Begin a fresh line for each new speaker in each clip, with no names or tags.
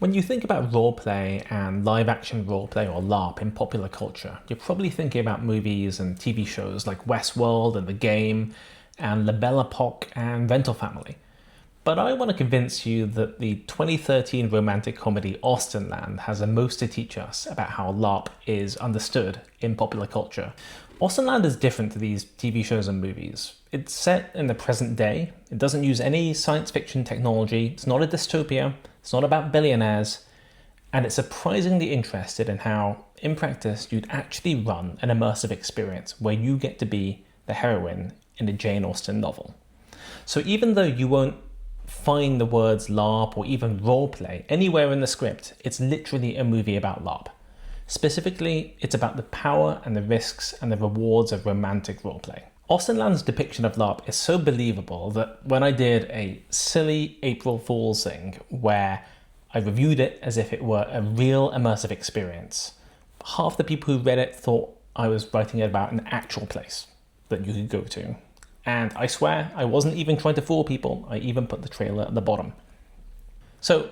When you think about roleplay and live-action roleplay or LARP in popular culture, you're probably thinking about movies and TV shows like Westworld and The Game and La Belle Epoque and Rental Family. But I want to convince you that the 2013 romantic comedy Austenland has the most to teach us about how LARP is understood in popular culture. Austenland is different to these TV shows and movies. It's set in the present day, it doesn't use any science fiction technology, it's not a dystopia, it's not about billionaires, and it's surprisingly interested in how, in practice, you'd actually run an immersive experience where you get to be the heroine in a Jane Austen novel. So even though you won't find the words LARP or even roleplay anywhere in the script, it's literally a movie about LARP. Specifically, it's about the power and the risks and the rewards of romantic roleplay. Austenland's depiction of LARP is so believable that when I did a silly April Fool's thing where I reviewed it as if it were a real immersive experience, half the people who read it thought I was writing it about an actual place that you could go to. And I swear I wasn't even trying to fool people, I even put the trailer at the bottom. So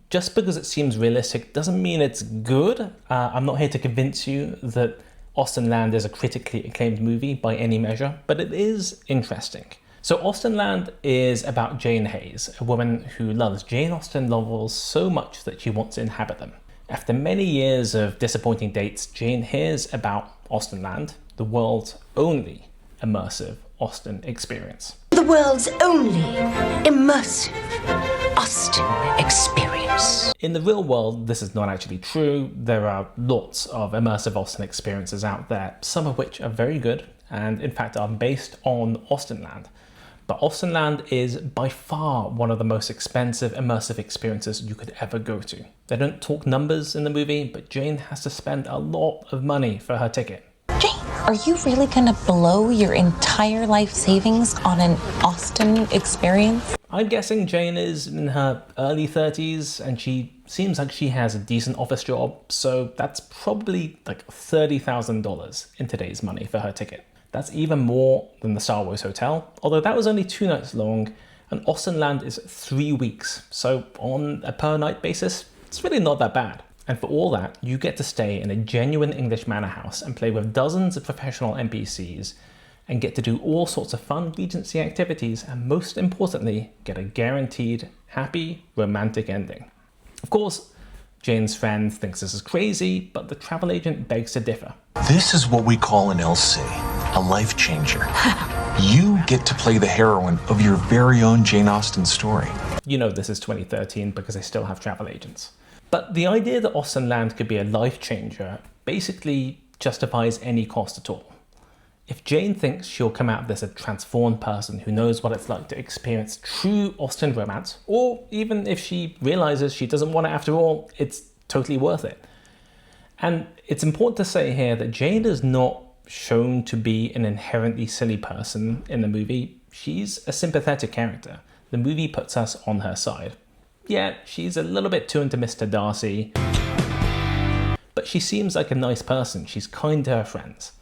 just because it seems realistic doesn't mean it's good. I'm not here to convince you that Austenland is a critically acclaimed movie by any measure, but it is interesting. So Austenland is about Jane Hayes, a woman who loves Jane Austen novels so much that she wants to inhabit them. After many years of disappointing dates, Jane hears about Austenland, the world's only immersive Austen experience.
The world's only immersive Austen experience.
In the real world, this is not actually true. There are lots of immersive Austen experiences out there, some of which are very good and in fact are based on Austenland. But Austenland is by far one of the most expensive immersive experiences you could ever go to. They don't talk numbers in the movie, but Jane has to spend a lot of money for her ticket.
Jane, are you really gonna blow your entire life savings on an Austen experience?
I'm guessing Jane is in her early 30s and she seems like she has a decent office job, so that's probably like $30,000 in today's money for her ticket. That's even more than the Star Wars Hotel, although that was only 2 nights long, and Austenland is 3 weeks, so on a per night basis, it's really not that bad. And for all that, you get to stay in a genuine English manor house and play with dozens of professional NPCs and get to do all sorts of fun Regency activities and most importantly, get a guaranteed happy romantic ending. Of course, Jane's friend thinks this is crazy, but the travel agent begs to differ.
This is what we call an LC, a life changer. You get to play the heroine of your very own Jane Austen story.
You know this is 2013 because they still have travel agents. But the idea that Austenland could be a life changer basically justifies any cost at all. If Jane thinks she'll come out of this a transformed person who knows what it's like to experience true Austen romance, or even if she realizes she doesn't want it after all, it's totally worth it. And it's important to say here that Jane is not shown to be an inherently silly person in the movie. She's a sympathetic character. The movie puts us on her side. Yeah, she's a little bit too into Mr. Darcy, but she seems like a nice person. She's kind to her friends.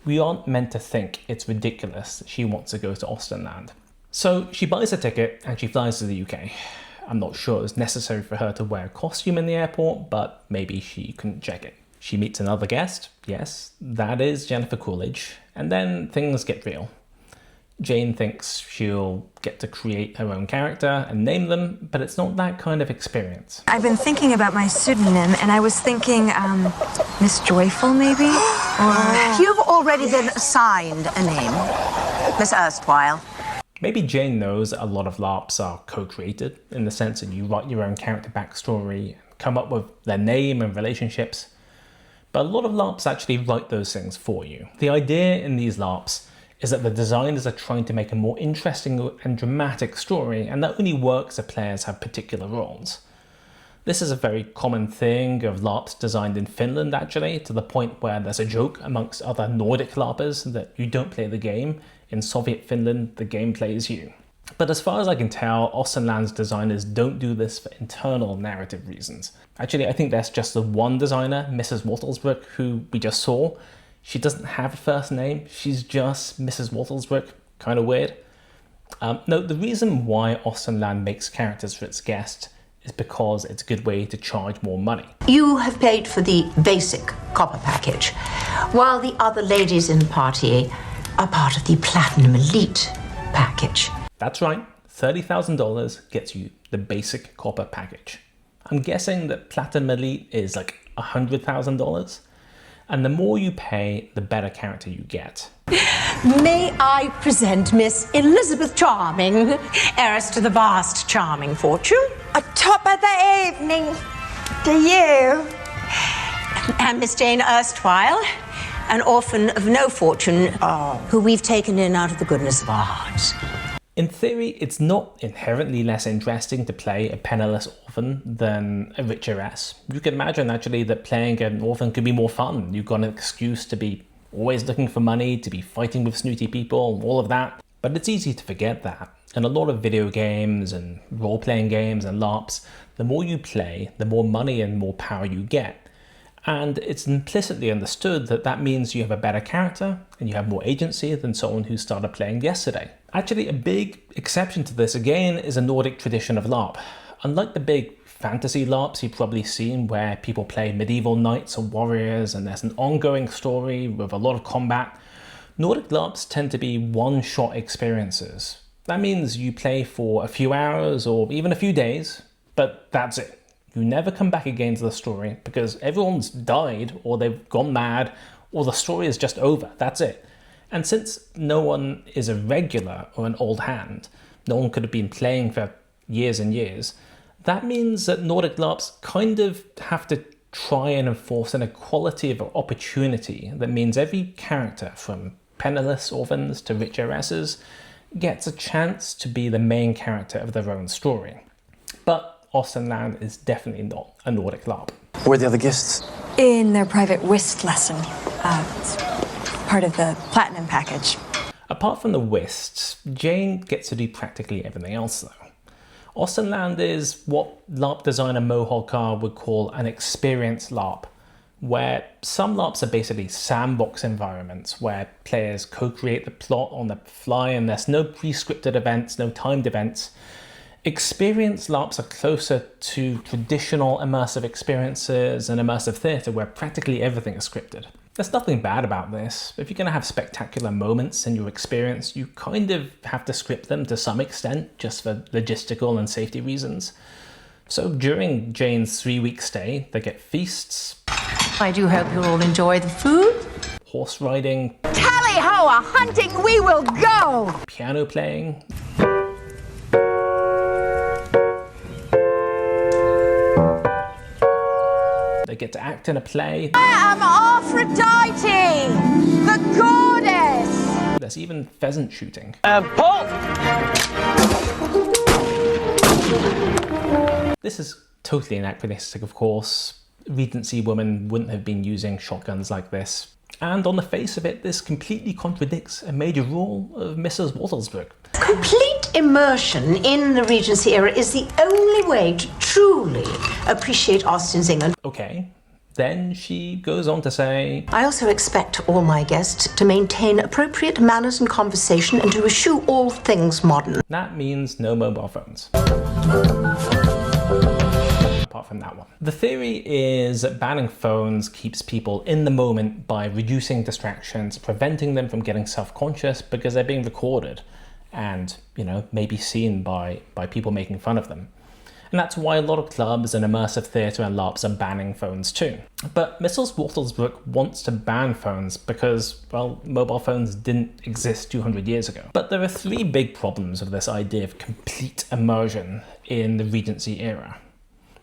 We aren't meant to think it's ridiculous that she wants to go to Austenland. So she buys a ticket and she flies to the UK. I'm not sure it's necessary for her to wear a costume in the airport, but maybe she couldn't check it. She meets another guest, yes, that is Jennifer Coolidge, and then things get real. Jane thinks she'll get to create her own character and name them, but it's not that kind of experience.
I've been thinking about my pseudonym, and I was thinking, Miss Joyful, maybe?
You've already been assigned a name, Miss Erstwhile.
Maybe Jane knows that a lot of LARPs are co-created, in the sense that you write your own character backstory, come up with their name and relationships, but a lot of LARPs actually write those things for you. The idea in these LARPs is that the designers are trying to make a more interesting and dramatic story, and that only works if players have particular roles. This is a very common thing of LARPs designed in Finland, actually, to the point where there's a joke amongst other Nordic LARPers that you don't play the game. In Soviet Finland, the game plays you. But as far as I can tell, Austenland's designers don't do this for internal narrative reasons. Actually, I think there's just the one designer, Mrs. Wattlesbrook, who we just saw. She doesn't have a first name, she's just Mrs. Wattlesbrook. Kind of weird. No, the reason why Austenland makes characters for its guests is because it's a good way to charge more money.
You have paid for the basic copper package, while the other ladies in the party are part of the Platinum Elite package.
That's right, $30,000 gets you the basic copper package. I'm guessing that Platinum Elite is like $100,000, and the more you pay, the better character you get.
May I present Miss Elizabeth Charming, heiress to the vast charming fortune?
A top of the evening to you.
And Miss Jane Erstwhile, an orphan of no fortune, who we've taken in out of the goodness of our hearts.
In theory, it's not inherently less interesting to play a penniless orphan than a rich heiress. You can imagine actually that playing an orphan could be more fun. You've got an excuse to be always looking for money, to be fighting with snooty people, all of that. But it's easy to forget that. In a lot of video games and role-playing games and LARPs, the more you play, the more money and more power you get. And it's implicitly understood that that means you have a better character and you have more agency than someone who started playing yesterday. Actually, a big exception to this, again, is a Nordic tradition of LARP. Unlike the big fantasy LARPs you've probably seen where people play medieval knights or warriors and there's an ongoing story with a lot of combat, Nordic LARPs tend to be one-shot experiences. That means you play for a few hours or even a few days, but that's it. You never come back again to the story because everyone's died or they've gone mad or the story is just over. That's it. And since no one is a regular or an old hand, no one could have been playing for years and years, that means that Nordic LARPs kind of have to try and enforce an equality of opportunity that means every character, from penniless orphans to rich heiresses, gets a chance to be the main character of their own story. But Austenland is definitely not a Nordic LARP.
Where are the other guests?
In their private whist lesson. It's part of the platinum package.
Apart from the whists, Jane gets to do practically everything else though. Austenland is what LARP designer Mo Holkar would call an experience LARP, where some LARPs are basically sandbox environments where players co-create the plot on the fly and there's no pre-scripted events, no timed events. Experience LARPs are closer to traditional immersive experiences and immersive theatre where practically everything is scripted. There's nothing bad about this. If you're going to have spectacular moments in your experience, you kind of have to script them to some extent just for logistical and safety reasons. So during Jane's 3-week stay, they get feasts.
I do hope you'll all enjoy the food.
Horse riding.
Tally-ho, a hunting we will go!
Piano playing. They get to act in a play.
I am Aphrodite, the goddess!
There's even pheasant shooting.
Paul!
This is totally anachronistic, of course. Regency women wouldn't have been using shotguns like this. And on the face of it, this completely contradicts a major rule of Mrs. Wattlesbrook.
Complete immersion in the Regency era is the only way to truly appreciate Austen's England.
Okay, then she goes on to say,
I also expect all my guests to maintain appropriate manners and conversation and to eschew all things modern.
that means no mobile phones. Apart from that one. The theory is that banning phones keeps people in the moment by reducing distractions, preventing them from getting self-conscious because they're being recorded and, you know, maybe seen by people making fun of them. And that's why a lot of clubs and immersive theatre and LARPs are banning phones too. But Mrs. Wattlesbrook wants to ban phones because, well, mobile phones didn't exist 200 years ago. But there are 3 big problems of this idea of complete immersion in the Regency era.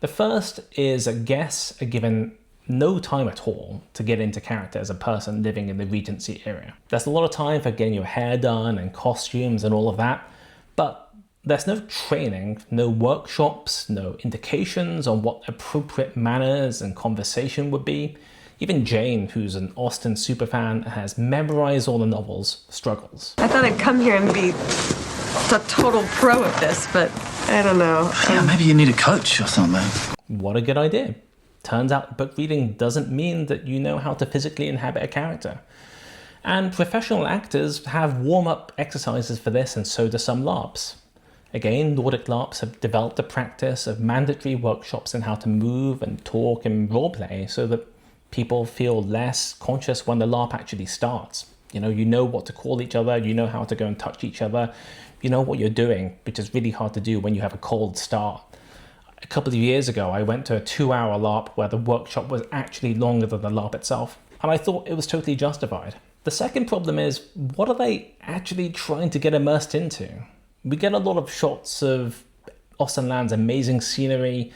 The first is that guests are given no time at all to get into character as a person living in the Regency era. There's a lot of time for getting your hair done and costumes and all of that, but there's no training, no workshops, no indications on what appropriate manners and conversation would be. Even Jane, who's an Austen superfan, has memorized all the novels, struggles.
I thought I'd come here and be a total pro at this, but I don't know.
Yeah, maybe you need a coach or something.
What a good idea. Turns out book reading doesn't mean that you know how to physically inhabit a character. And professional actors have warm-up exercises for this, and so do some LARPs. Again, Nordic LARPs have developed a practice of mandatory workshops in how to move and talk and roleplay so that people feel less conscious when the LARP actually starts. You know what to call each other, you know how to go and touch each other, you know what you're doing, which is really hard to do when you have a cold start. A couple of years ago, I went to a 2-hour LARP where the workshop was actually longer than the LARP itself, and I thought it was totally justified. The second problem is, what are they actually trying to get immersed into? We get a lot of shots of Austenland's amazing scenery,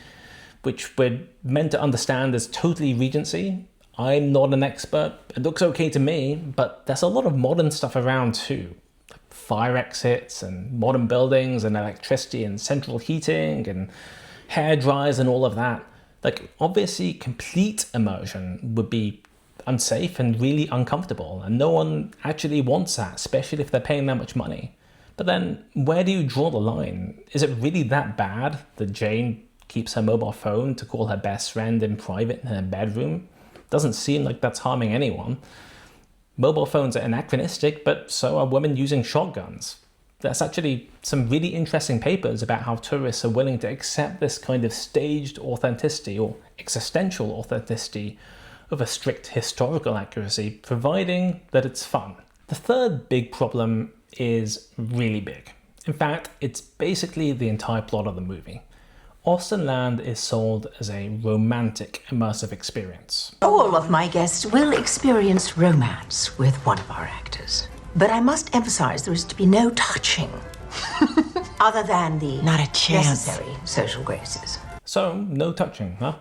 which we're meant to understand as totally Regency. I'm not an expert. It looks okay to me, but there's a lot of modern stuff around too. Like fire exits and modern buildings and electricity and central heating and hair dryers and all of that. Like, obviously, complete immersion would be unsafe and really uncomfortable, and no one actually wants that, especially if they're paying that much money. But then, where do you draw the line? Is it really that bad that Jane keeps her mobile phone to call her best friend in private in her bedroom? Doesn't seem like that's harming anyone. Mobile phones are anachronistic, but so are women using shotguns. There's actually some really interesting papers about how tourists are willing to accept this kind of staged authenticity or existential authenticity over strict historical accuracy, providing that it's fun. The third big problem is really big. In fact, it's basically the entire plot of the movie. Austenland is sold as a romantic, immersive experience.
All of my guests will experience romance with one of our actors. But I must emphasize there is to be no touching, other than the
Not a chance.
necessary social graces.
So, no touching, huh?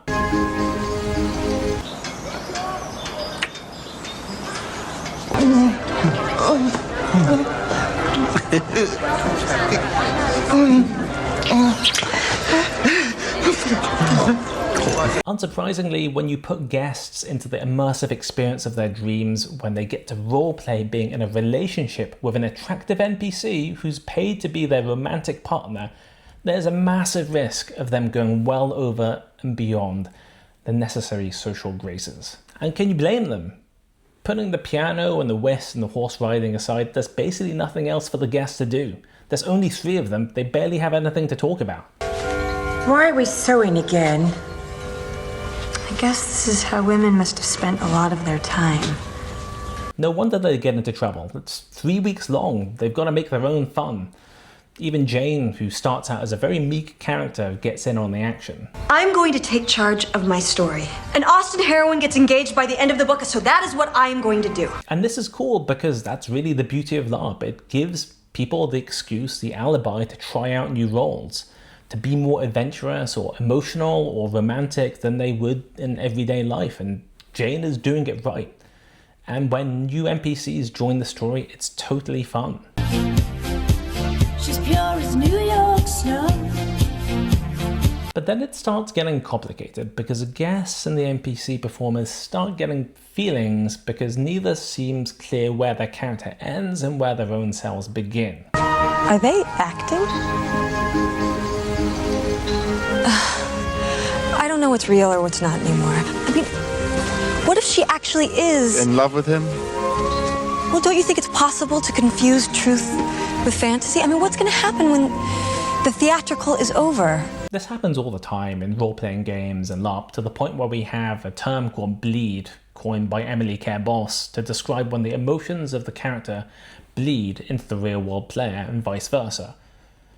Unsurprisingly, when you put guests into the immersive experience of their dreams, when they get to roleplay being in a relationship with an attractive NPC who's paid to be their romantic partner, there's a massive risk of them going well over and beyond the necessary social graces. And can you blame them? Putting the piano and the whist and the horse riding aside, there's basically nothing else for the guests to do. There's only 3 of them, they barely have anything to talk about.
Why are we sewing again?
I guess this is how women must have spent a lot of their time.
No wonder they get into trouble. It's 3 weeks long. They've got to make their own fun. Even Jane, who starts out as a very meek character, gets in on the action.
I'm going to take charge of my story. An Austen heroine gets engaged by the end of the book, so that is what I am going to do.
And this is cool because that's really the beauty of LARP. It gives people the excuse, the alibi to try out new roles, to be more adventurous or emotional or romantic than they would in everyday life. And Jane is doing it right. And when new NPCs join the story, it's totally fun.
She's pure as New York snow.
But then it starts getting complicated because the guests and the NPC performers start getting feelings because neither seems clear where their character ends and where their own selves begin.
Are they acting? I don't know what's real or what's not anymore. I mean, what if she actually is
in love with him?
Well, don't you think it's possible to confuse truth with fantasy? I mean, what's going to happen when the theatrical is over?
This happens all the time in role-playing games and LARP, to the point where we have a term called bleed, coined by Emily Care Boss, to describe when the emotions of the character bleed into the real-world player and vice versa.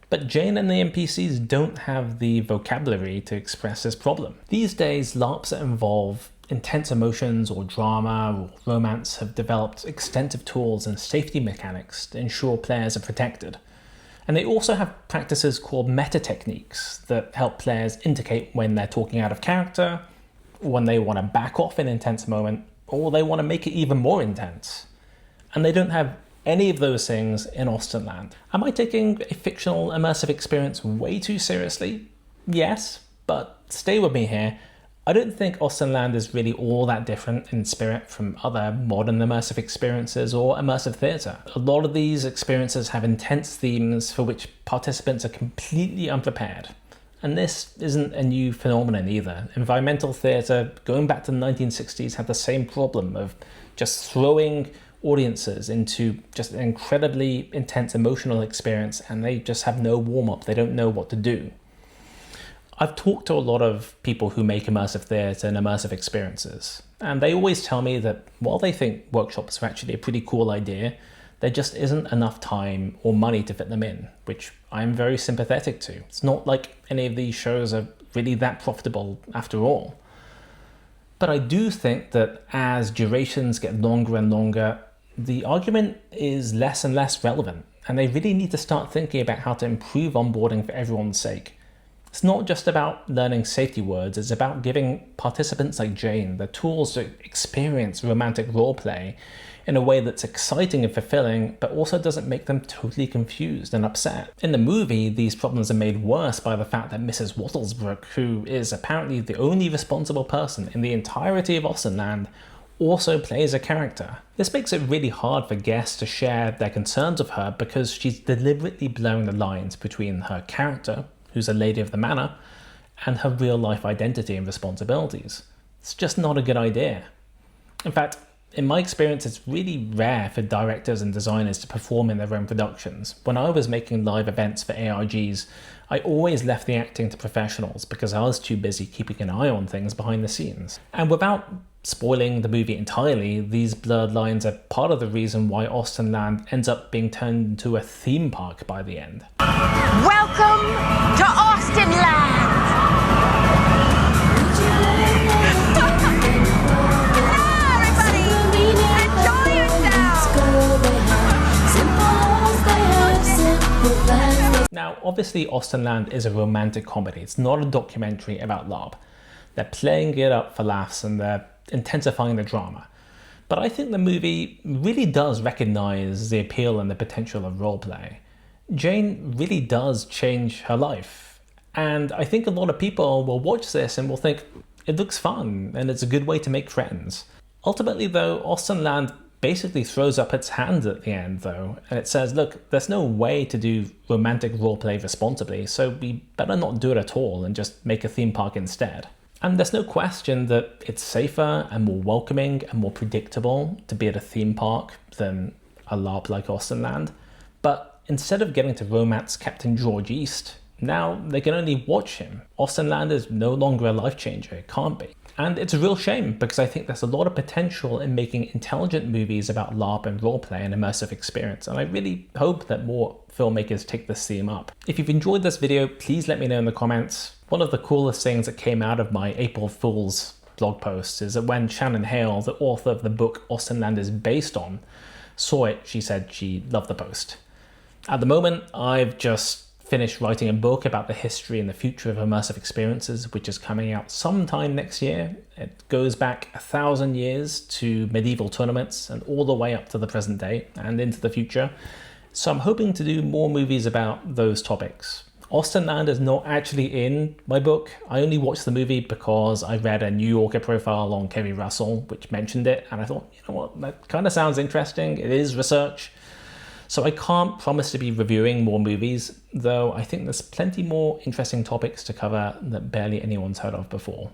But Jane and the NPCs don't have the vocabulary to express this problem. These days, LARPs that involve intense emotions or drama or romance have developed extensive tools and safety mechanics to ensure players are protected. And they also have practices called meta techniques that help players indicate when they're talking out of character, when they want to back off an intense moment, or they want to make it even more intense. And they don't have any of those things in Austenland. Am I taking a fictional immersive experience way too seriously? Yes, but stay with me here. I don't think Austenland is really all that different in spirit from other modern immersive experiences or immersive theatre. A lot of these experiences have intense themes for which participants are completely unprepared. And this isn't a new phenomenon either. Environmental theatre, going back to the 1960s, had the same problem of just throwing audiences into just an incredibly intense emotional experience, and they just have no warm-up. They don't know what to do. I've talked to a lot of people who make immersive theatre and immersive experiences, and they always tell me that while they think workshops are actually a pretty cool idea, there just isn't enough time or money to fit them in, which I'm very sympathetic to. It's not like any of these shows are really that profitable after all. But I do think that as durations get longer and longer, the argument is less and less relevant, and they really need to start thinking about how to improve onboarding for everyone's sake. It's not just about learning safety words, it's about giving participants like Jane the tools to experience romantic roleplay in a way that's exciting and fulfilling, but also doesn't make them totally confused and upset. In the movie, these problems are made worse by the fact that Mrs. Wattlesbrook, who is apparently the only responsible person in the entirety of Austenland, also plays a character. This makes it really hard for guests to share their concerns of her because she's deliberately blurring the lines between her character, who's a lady of the manor, and her real-life identity and responsibilities. It's just not a good idea. In fact, in my experience, it's really rare for directors and designers to perform in their own productions. When I was making live events for ARGs, I always left the acting to professionals because I was too busy keeping an eye on things behind the scenes. And without spoiling the movie entirely, these blurred lines are part of the reason why Austenland ends up being turned into a theme park by the end.
Welcome to Austenland!
Now, obviously Austenland is a romantic comedy. It's not a documentary about Larp. They're playing it up for laughs and they're intensifying the drama. But I think the movie really does recognise the appeal and the potential of roleplay. Jane really does change her life. And I think a lot of people will watch this and will think, it looks fun and it's a good way to make friends. Ultimately though, Austenland basically throws up its hand at the end though, and it says, look, there's no way to do romantic roleplay responsibly, so we better not do it at all and just make a theme park instead. And there's no question that it's safer and more welcoming and more predictable to be at a theme park than a LARP like Austenland. But instead of getting to romance Captain George East, now they can only watch him. Austenland is no longer a life changer, it can't be. And it's a real shame because I think there's a lot of potential in making intelligent movies about LARP and roleplay and immersive experience, and I really hope that more filmmakers take this theme up. If you've enjoyed this video, please let me know in the comments. One of the coolest things that came out of my April Fool's blog post is that when Shannon Hale, the author of the book Austenland is based on, saw it, she said she loved the post. At the moment, I've just finished writing a book about the history and the future of immersive experiences, which is coming out sometime next year. It goes back 1,000 years to medieval tournaments and all the way up to the present day and into the future. So I'm hoping to do more movies about those topics. Austenland is not actually in my book. I only watched the movie because I read a New Yorker profile on Kerry Russell, which mentioned it, and I thought, you know what, that kind of sounds interesting. It is research. So I can't promise to be reviewing more movies, though I think there's plenty more interesting topics to cover that barely anyone's heard of before.